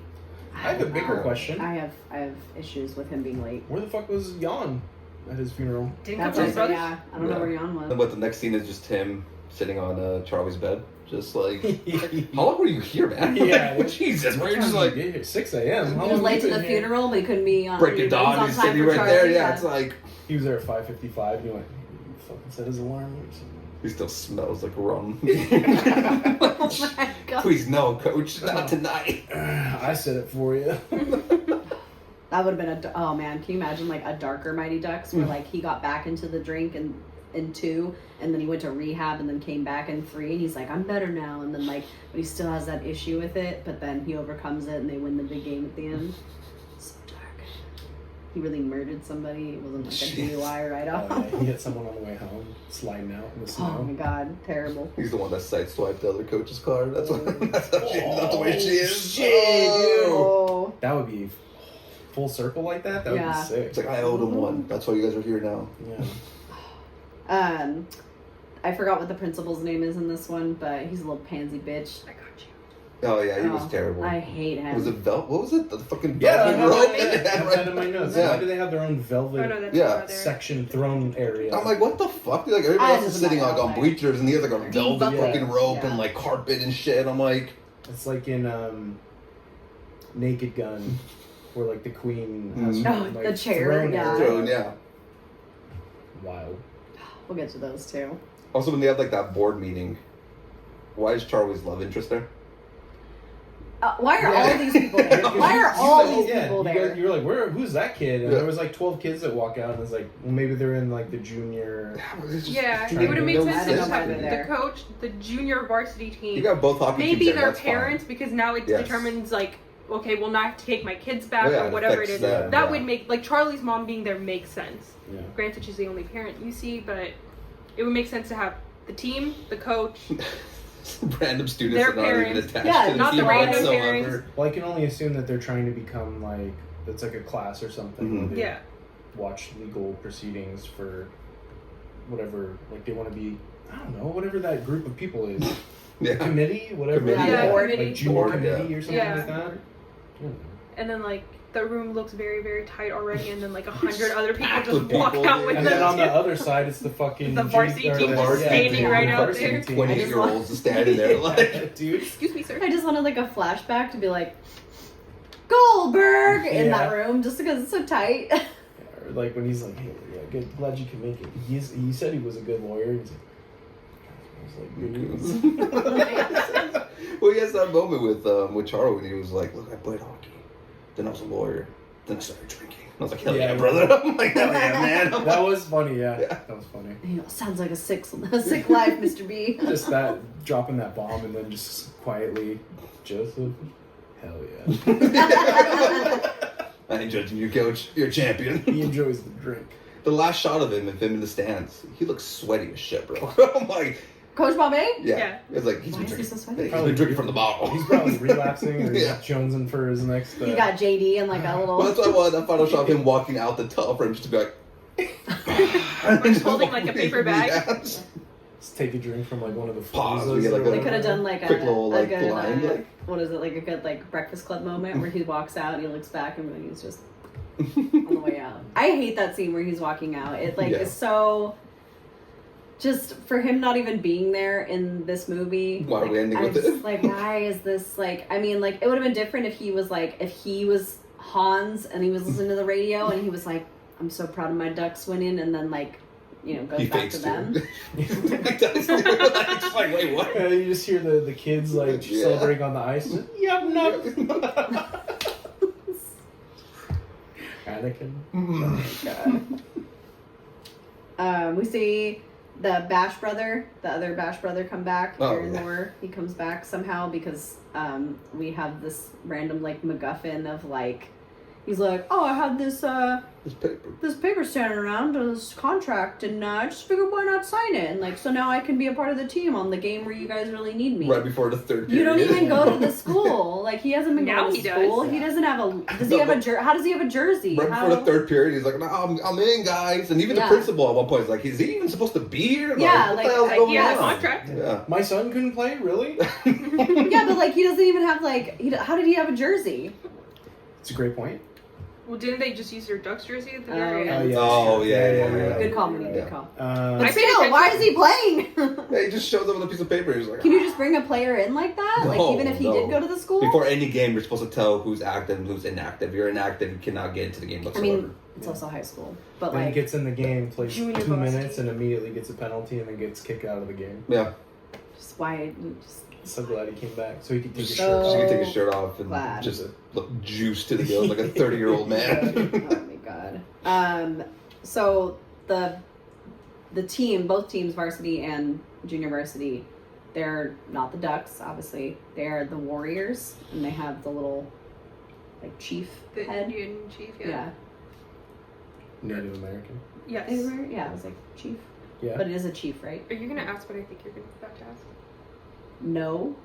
I have a bigger question. I have issues with him being late. Where the fuck was Jan at his funeral? Didn't come That's from what his I said, brothers. yeah. I don't know Yeah. where Jan was. But the next scene is just him sitting on Charlie's bed, just like, how long were you here, man? Yeah. Like, Jesus, where you just like 6 a.m. How He long was late you to the been here? funeral, but he couldn't be on. break he it was down, on he's time sitting for right there. Charlie, Yeah, it's like He was there at 5:55, and he went, he fucking set his alarm or something. he still smells like rum. Oh my god. Please no, Coach, not tonight. I said it for you. That would have been oh man, can you imagine like a darker Mighty Ducks where like he got back into the drink in 2 and then he went to rehab and then came back in 3 and he's like, I'm better now, and then like but he still has that issue with it, but then he overcomes it and they win the big game at the end. So dark. He really murdered somebody. It wasn't like a Jeez. DUI write-off. He hit someone on the way home, sliding out in the snow. Oh my god, terrible. He's the one that sideswiped the other coach's car. That's what. That's how she. That's the way she is. Shit, Oh. That would be full circle like that. That would Yeah. be sick. It's like I owed him one. That's why you guys are here now. Yeah. I forgot what the principal's name is in this one, but he's a little pansy bitch. I got you. Oh yeah, he was Oh, terrible. I hate him. Was it What was it? The fucking Yeah, velvet I have rope that- that they I had have right that in my notes. Yeah. Why do they have their own velvet Oh no, that's Yeah. not there. section throne area? I'm like, what the fuck? Like everybody I else is just sitting imagine like on like- bleachers, and he has like a velvet Yeah. fucking rope Yeah. and like carpet and shit. I'm like, It's like in Naked Gun, where like the queen has Mhm. Oh, like, the chair, throne yeah. area. throne, yeah. Wild. We'll get to those too. Also, when they had like that board meeting, why is Charlie's love interest there? Why are Yeah. all these people there? Why are all these people there? You're like, who's that kid? And Yeah. there was like 12 kids that walk out, and it's like, well, maybe they're in like the junior. Yeah, trying it would have to made build sense to sense just have over the there. coach, the junior varsity You team, got both hockey maybe teams there, their that's fine. parents, because now it Yes. determines like, okay, well now I have to take my kids back Oh, yeah, or it whatever it affects is. them, That yeah. would make like Charlie's mom being there makes sense. Yeah. Granted, she's the only parent you see, but it would make sense to have the team, the coach. Random students Their that aren't even parents. attached Yeah, to the not the team random whatsoever. parents. Well, I can only assume that they're trying to become like it's like a class or something. Mhm. Where they Yeah. watch legal proceedings for whatever. Like they want to be. I don't know. Whatever that group of people is. Yeah. Committee. Whatever. Committee, Yeah, board. Like junior Board, committee yeah. or something Yeah. like that. I don't know. And then like the room looks very, very tight already, and then like 100 other people Packed just with walk people, out dude. with And then on them. the other side, it's the fucking The varsity or team the just varsity standing team, right the out varsity there. team. 28-year-olds standing there like. Dude. Excuse me, sir. I just wanted like a flashback to be like Goldberg in that Yeah. room just because it's so tight. Or like when he's like, hey, yeah, good, glad you can make it. He said he was a good lawyer. He's like, I was like, Well, he has that moment with Charo when he was like, "Look, I played hockey, then I was a lawyer, Then I started drinking. I was like, hell Yeah, yeah, yeah. brother. I'm like, hell yeah, man. I'm That like, was funny, yeah. Yeah. That was funny. You know, sounds like a sick life, Mr. B. Just that, dropping that bomb and then just quietly, Joseph, hell yeah. I ain't judging you, coach. You're a champion. He enjoys the drink. The last shot of him in the stands, he looks sweaty as shit, bro. I'm like, Coach Bombay? yeah. Yeah. It's like, he's Why been is he drinking. so sweaty? He's been drinking from the bottle. He's probably relapsing or he's Yeah. jonesing for his next... You got JD and like a little. Well, that's why I wanted that final shot of him walking out the tub for him just to be like... Holding like a paper bag. Yeah. Just take a drink from like one of the Pause, Fuzas we get, like, or a- They whatever. could have done like Quick a little, like, good, line, like- what is it, like a good like Breakfast Club moment where he walks out and he looks back and he's just on the way out. I hate that scene where he's walking out. It like Yeah. is so just for him not even being there in this movie. Why are we ending I'm with it? just like, why is this like? I mean, like it would have been different if he was Hans and he was listening to the radio and he was like, "I'm so proud of my Ducks winning," and then like, you know, goes He back fakes to them. too. He does too. Like, just like, wait, what? Yeah, you just hear the kids like Yeah. celebrating on the ice. Yep, no. Anakin. We see the Bash brother, the other Bash brother, come back. Oh, Aaron yeah. Moore, he comes back somehow because we have this random like MacGuffin of like, he's like, oh, I have this This paper. this paper standing around, this contract, and I just figured why not sign it, and like so now I can be a part of the team on the game where you guys really need me. Right before the third You period. don't even go to the school. Like he hasn't been Now going he to does. school. He doesn't have a. Does he have a how does he have a jersey? Right How- before the third period, he's like, no, I'm in, guys. And even Yeah. the principal at one point is like, is he even supposed to be here? Yeah, what like, the hell's he going has a on? contract. Yeah. My son couldn't play, really? Yeah, but like he doesn't even have like. How did he have a jersey? It's a great point. Well, didn't they just use their Ducks jersey at the Oh, very yeah. end? Oh, yeah. Good call, Minnie. Yeah. Good call. Uh, But I paid still, why is he playing? Yeah, he just shows up with a piece of paper. He's like, Can you just bring a player in like that? Like No, even if he no. did go to the school? Before any game, you're supposed to tell who's active and who's inactive. If you're inactive, you cannot get into the game I whatsoever. mean, it's also high school, but then like gets in the game, plays Junior 2 varsity. minutes, and immediately gets a penalty, and then gets kicked out of the game. Yeah. just why you just So glad he came back, so he could take his So shirt he off. can take his shirt off and glad. just look juiced to the gills like a 30-year-old man. oh my god. So the team, both teams, varsity and junior varsity, they're not the Ducks, obviously. They're the Warriors, and they have the little like chief The head. Indian chief, Yeah. yeah. Native American. Yes. They were- yeah, it was like chief. Yeah. But it is a chief, right? Are you gonna ask what I think you're about to ask? No.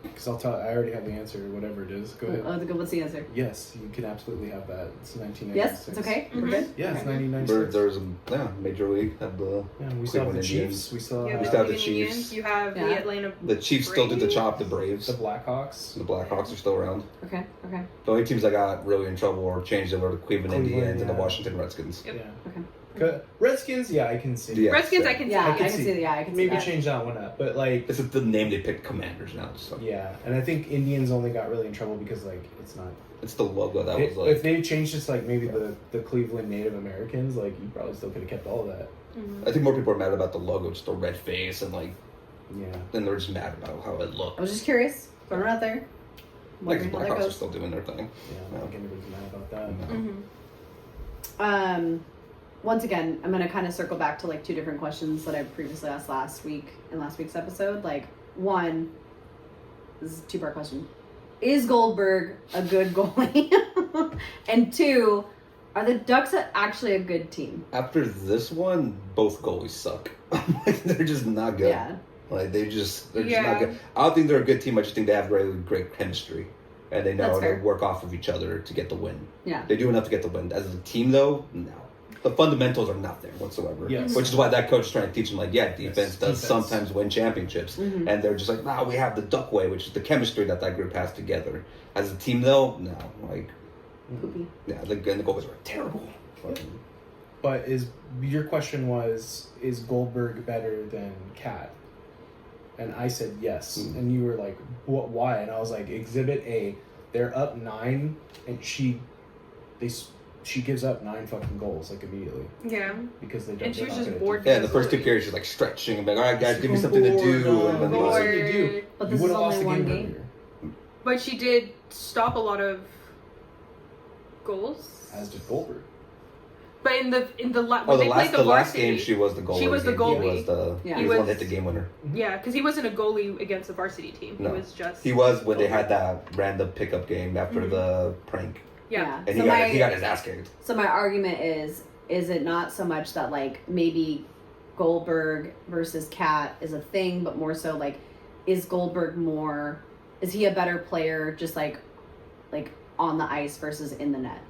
Because I already have the answer, whatever it is. Go ahead. Oh, what's the answer? Yes, you can absolutely have that. It's 1996. Yes, it's okay. We're Mhm. good. Yeah, it's Okay. 1996. There's Major League had the Yeah, we still have the Cleveland Chiefs. Indians. We still You We have still the have the Cleveland Chiefs. Indians, you have Yeah. the Atlanta the Chiefs still did the Braves. chop. The Braves, the Blackhawks. the Blackhawks are still around. Okay. Okay. The only teams that got really in trouble or changed were the Cleveland Indians and the yeah. Washington Redskins. Yep. Yeah. Okay. Redskins, yeah, I can see. Yeah. Redskins, I can Yeah, I see. can see. Yeah, I can see Maybe that. change that one up, but like, This is the name they picked Commanders now. So yeah, and I think Indians only got really in trouble because like it's not. it's the logo that If was like. they changed this like maybe the Cleveland Native Americans, like you probably still could have kept all of that. Mhm. I think more people are mad about the logo, just the red face, and like, Yeah. then they're just mad about how it looked. I was just curious. Throwing it out there. Like the Wondering how that Blackhawks are goes. still doing their thing. Yeah, I don't think anybody's mad about that. Mhm. Once again, I'm gonna kind of circle back to like two different questions that I previously asked last week in last week's episode. Like, one, this is a two-part question: is Goldberg a good goalie? And two, are the Ducks actually a good team? After this one, both goalies suck. They're just not good. Yeah. Like they're just not Yeah. good. I don't think they're a good team. I just think they have really great chemistry, and they know That's how to fair. work off of each other to get the win. Yeah. They do enough to get the win. As a team, though, no. The fundamentals are not there whatsoever. Yes. Which is why that coach is trying to teach them, like, yeah, defense Yes, does defense. sometimes win championships. Mhm. And they're just like, nah, we have the duck way, which is the chemistry that group has together. As a team, though, no. Like, Poopy. yeah, and the goalies are terrible. Fucking- But your question was, is Goldberg better than Kat? And I said yes, and you were like, what? Why? And I was like, Exhibit A, they're up 9, and she gives up 9 fucking goals like immediately Yeah. because they don't. And she they're was not just good at bored. Yeah, in the first 2 periods, she's like stretching and like, all right, guys, give me I'm something to bored, do. And then give me like, something to do. Bored. But You this is would've lost only the one game game. earlier. But she did stop a lot of goals. As did Goldberg. But when they played the the last varsity, game she was the goalie. She was the goalie. He was the Yeah. he was the one that hit the game winner. Yeah, because he wasn't a goalie against the varsity team. He No. was just. He was when they had that random pickup game after the prank, Yeah. and So he got his ass kicked. So my argument is it not so much that like maybe Goldberg versus Kat is a thing, but more so like, is he a better player just like on the ice versus in the net?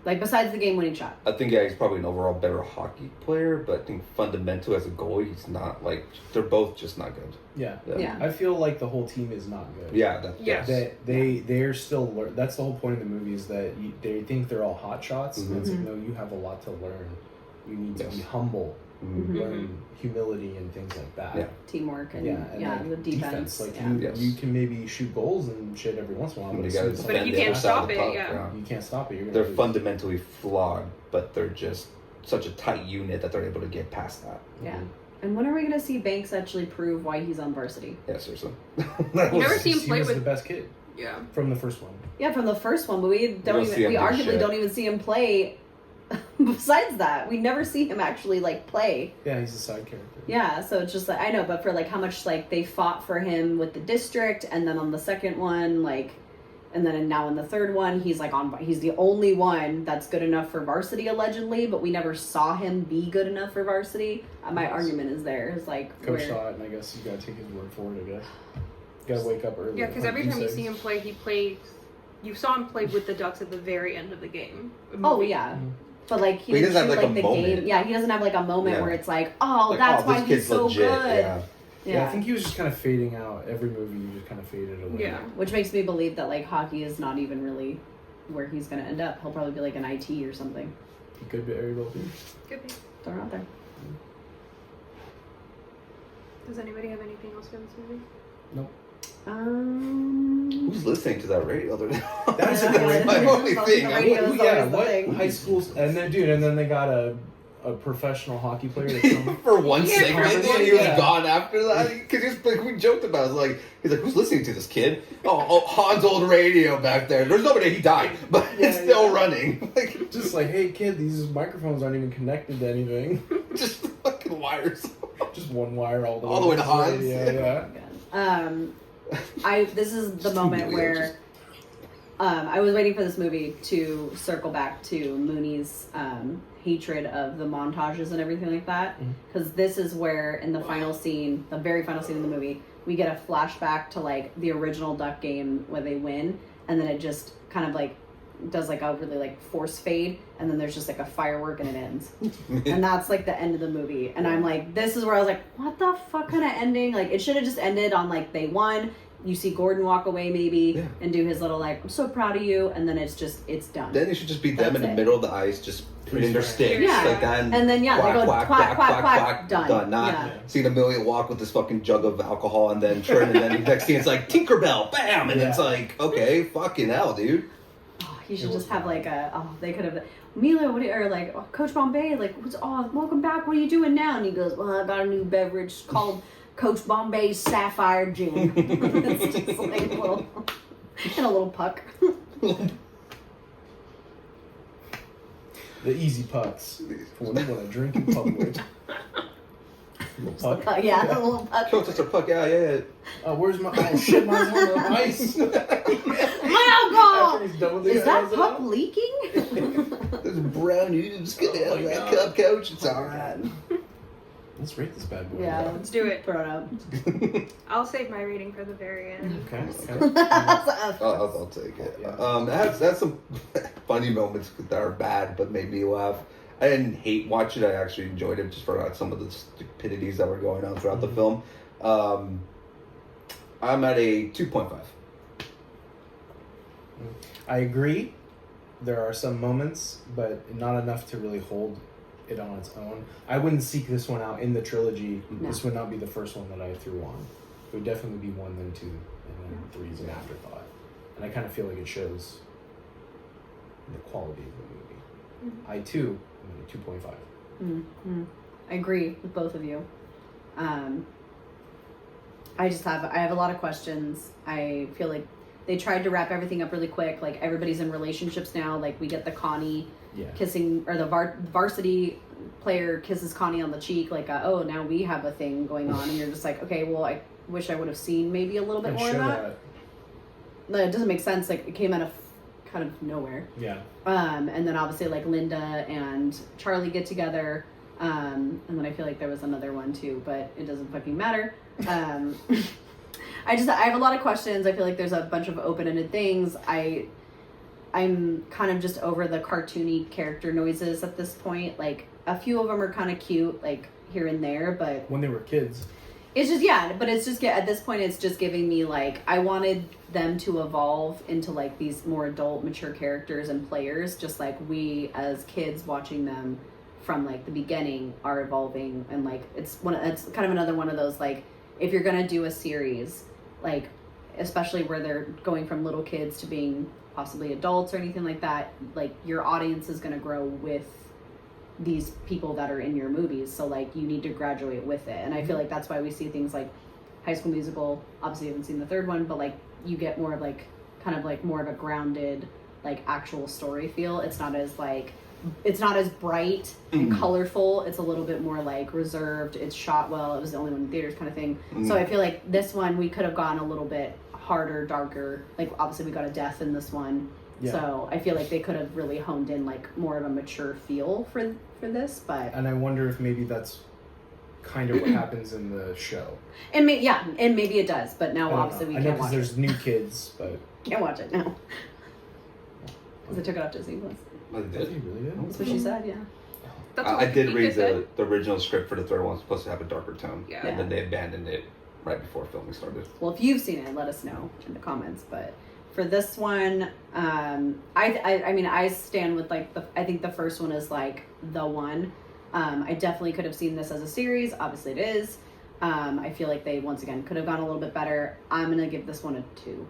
Like besides the game-winning shot. I think he's probably an overall better hockey player, but I think fundamentally as a goalie, he's not like they're both just not good. Yeah. I feel like the whole team is not good. Yeah, Yes. That they're still that's the whole point of the movie is that they think they're all hot shots, and it's like, no, you have a lot to learn. You need to be humble, learn humility and things like that. Yeah. Teamwork and like the defense. Like yeah. you can maybe shoot goals and shit every once in a while, But but, you gotta as soon as But if you defend can't the other side of stop the it, puck, yeah. you can't stop it. You're gonna They're lose. fundamentally flawed, but they're just such a tight unit that they're able to get past that. Yeah. And when are we gonna see Banks actually prove why he's on varsity? Yeah, seriously. You never see him He play was with. the best kid Yeah. from the first one. Yeah, from the first one, but we don't see him do arguably shit. don't even see him play. Besides that, we never see him actually like play. Yeah, he's a side character. Yeah, so it's just like I know, but for like how much like they fought for him with the district, and then on the second one, like, and then now in the third one, he's the only one that's good enough for varsity allegedly, but we never saw him be good enough for varsity. My argument is there is like Coach saw it, and I guess you gotta take his word for it. I guess you gotta wake up early. Yeah, because like every time you said. see him play, he plays. You saw him play with the Ducks at the very end of the game. Oh yeah. But like But he didn't doesn't have, shoot, like, a the moment. game. Yeah, he doesn't have like a moment Yeah. where it's like, oh, Like, that's oh, why this he's kid's so legit. good. Yeah. I think he was just kind of fading out. Every movie, you just kind of faded away. Yeah. Which makes me believe that like hockey is not even really where he's gonna end up. He'll probably be like an IT or something. He could be very well be. Could be. Throw it out there. Does anybody have anything else for this movie? Nope. Who's listening to that radio? That's Yeah. my only thing. The I'm radio like, is Yeah, always the what thing. high schools? And then they got a professional hockey player to come. for one Yeah, segment, for and one- he was yeah. gone after that. Because he's like, we joked about it. Like, he's like, who's listening to this kid? Oh, Han's old radio back there. There's nobody. He died, but it's Yeah, still yeah. running. Like, Just like, hey kid, these microphones aren't even connected to anything. just fucking wires. Just one wire all the All the way to this Hans. radio, yeah. This is the Just moment really where I was waiting for this movie to circle back to Mooney's hatred of the montages and everything like that, because this is where in the final scene, the very final scene in the movie, we get a flashback to like the original Duck game where they win, and then it just kind of like does like a really like force fade, and then there's just like a firework and it ends. And that's like the end of the movie, and I'm like, this is where I was like, what the fuck kind of ending? Like it should have just ended on like they won, you see Gordon walk away maybe and do his little like, I'm so proud of you, and then it's done. Then it should just be them in the That's it. middle of the ice, just putting their sticks Yeah. like that, And then, they go quack, quack, quack, done. Not Yeah. seeing Amelia walk with this fucking jug of alcohol and then turn, and then next thing it's like Tinkerbell, bam, and it's like, okay, fucking hell, dude. Oh, he should just have like they could have, Mila, or like, Coach Bombay, like, welcome back, what are you doing now? And he goes, well, I got a new beverage called Coach Bombay's Sapphire Gin. It's just like a little puck. The easy pucks. When you want to drink in public. Little puck. Yeah, a little puck. Show us our puck, yeah. Where's my... Oh, shit, mine's on the ice. My alcohol! After he's done with it, Is that he puck has it leaking? There's brown ooze getting out of that cup, coach. It's alright. out. Let's rate this bad boy. Yeah, Let's do it. throw it up. I'll save my rating for the very end. Okay. I'll take it. It has some funny moments that are bad, but made me laugh. I didn't hate watching it. I actually enjoyed it just for some of the stupidities that were going on throughout the film. I'm at a 2.5. I agree. There are some moments, but not enough to really hold it on its own. I wouldn't seek this one out in the trilogy. No. This would not be the first one that I threw on. It would definitely be 1, then 2, and then 3 is an afterthought. And I kind of feel like it shows the quality of the movie. I too am at a 2.5. Mm-hmm. I agree with both of you. I have a lot of questions. I feel like they tried to wrap everything up really quick. Like, everybody's in relationships now. Like, we get the Connie kissing, or the varsity player kisses Connie on the cheek. Like, oh, now we have a thing going on. And you're just like, okay, well, I wish I would have seen maybe a little bit more of that. It doesn't make sense. Like, it came out of kind of nowhere. Yeah. And then obviously, like, Linda and Charlie get together. And then I feel like there was another one too, but it doesn't fucking matter. I have a lot of questions. I feel like there's a bunch of open-ended things. I'm kind of just over the cartoony character noises at this point. Like, a few of them are kind of cute, like, here and there, but when they were kids. It's just, but it's just, at this point, it's just giving me, like, I wanted them to evolve into, like, these more adult, mature characters and players, just like we, as kids, watching them from, like, the beginning, are evolving, and, like, it's kind of another one of those, like, if you're gonna do a series, like, especially where they're going from little kids to being possibly adults or anything like that, like, your audience is gonna grow with these people that are in your movies, so, like, you need to graduate with it. And I feel like that's why we see things like High School Musical. Obviously, I haven't seen the third one, but, like, you get more of, like, kind of like more of a grounded, like, actual story feel. It's not as bright and colorful. It's a little bit more, like, reserved. It's shot well. It was the only one in theaters, kind of thing. So I feel like this one we could have gone a little bit harder, darker. Like, obviously we got a death in this one. Yeah. So I feel like they could have really honed in, like, more of a mature feel for this, but... And I wonder if maybe that's kind of what happens in the show. And maybe it does, but now obviously we can't watch it. I know because there's new kids, but... Can't watch it now. Because they took it off Disney Plus. Oh, they did? That's what she said, yeah. I did read the original script for the third one. It's supposed to have a darker tone. Yeah. And then they abandoned it right before filming started. Well, if you've seen it, let us know in the comments, but... For this one, I mean, I stand with, like, I think the first one is, like, the one. I definitely could have seen this as a series. Obviously it is. I feel like they, once again, could have gone a little bit better. I'm going to give this one a 2.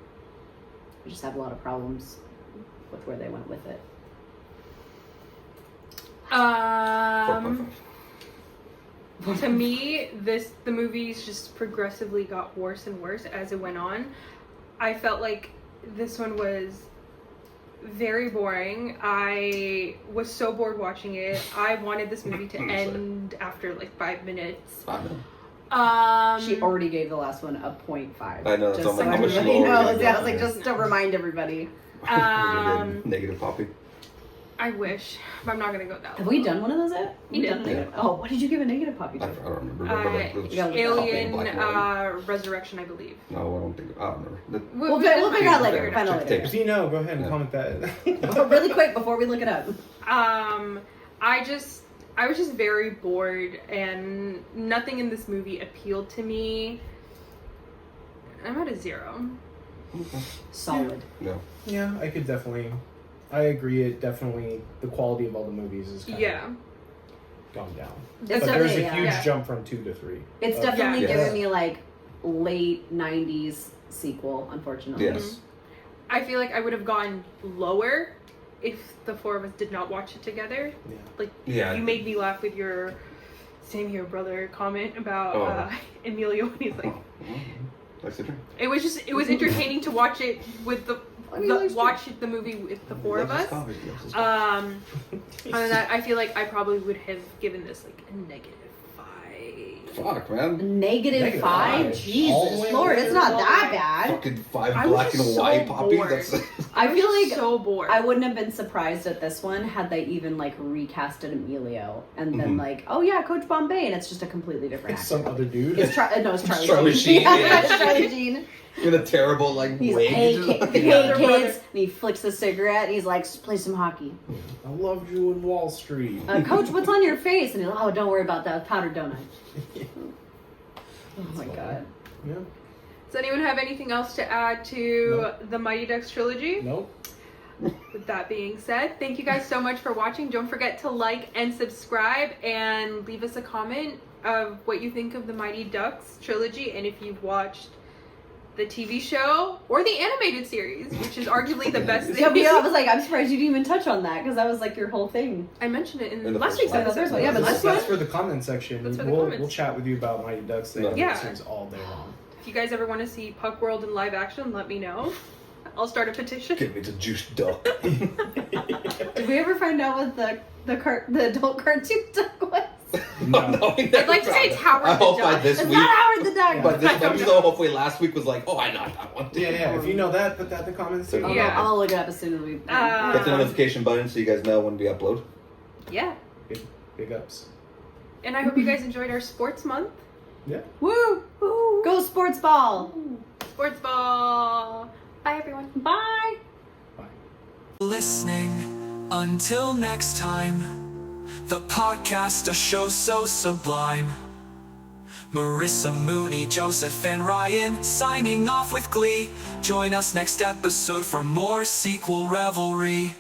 I just have a lot of problems with where they went with it. 4.5. To me, the movies just progressively got worse and worse as it went on. I felt like this one was very boring. I was so bored watching it. I wanted this movie to end after, like, 5 minutes. 5 minutes. She already gave the last one a 0.5. I know, that's just so how much everybody lower. knows. Yeah, I was like, just to remind everybody. Negative Poppy. I wish, but I'm not gonna go that. Have we done one of those yet? You did. Yeah. Oh, what did you give a negative Poppy to? I don't remember. Alien Resurrection, I believe. No, I don't think. I don't remember. We'll figure out later. Find out later. If you know, go ahead and comment that. Really quick before we look it up. I was just very bored, and nothing in this movie appealed to me. I'm at a 0. Okay. Solid. No. Yeah, I could definitely. I agree. It definitely, the quality of all the movies is kind of gone down. But there's a huge jump from 2 to 3. It's definitely giving me, like, late 90s sequel, unfortunately. Yes. I feel like I would have gone lower if the 4 of us did not watch it together. Yeah. Like, you made me laugh with your same here, brother comment about Emilio, and he's like... It was entertaining to watch it with the movie with the 4 of us. Other than that, I feel like I probably would have given this, like, a negative 5. Fuck, man. Negative 5? Jesus Lord, it's not that bad. Fucking 5 black and white Poppy. I feel like so bored. I wouldn't have been surprised at this one had they even, like, recasted Emilio and then like, oh yeah, Coach Bombay, and it's just a completely different actor. Some other dude. It's Charlie Charlie Sheen. Yeah. It's Charlie Sheen. In a terrible, like, he's wig. Hey kids, and he flicks a cigarette and he's like, play some hockey. I loved you in Wall Street. Coach, what's on your face? And he's like, oh, don't worry about that powdered donut. Oh my god. Yeah. Does anyone have anything else to add to the Mightyducks trilogy? Nope. With that being said, thank you guys so much for watching. Don't forget to like and subscribe and leave us a comment of what you think of the Mightyducks trilogy, and if you've watched the TV show or the animated series, which is arguably the best thing. Yeah, I was like, I'm surprised you didn't even touch on that because that was like your whole thing. I mentioned it in the last week's episode. Yeah, but that's for the comment section. That's for the we'll comments. chat with you about Mightyducks and Yeah. series all day long. If you guys ever want to see Puck World in live action, let me know. I'll start a petition. Give me the juiced duck. Did we ever find out what the adult cartoon duck was? No, we never I'd like to say it's Howard I the hope by Duck. this It's week. not Howard the Duck. By this I don't episode, hopefully last week was like, oh, I know that one. Yeah. If you know that, put that in the comments. Too. Yeah. I'll look it up as soon as we. Hit the notification button so you guys know when we upload. Yeah. Big ups. And I hope you guys enjoyed our sports month. Yeah. Woo! Woo! Go sports ball! Sports ball. Bye, everyone. Bye! Listening. Until next time. The podcast, a show so sublime. Marissa, Mooney, Joseph, and Ryan signing off with glee. Join us next episode for more sequel revelry.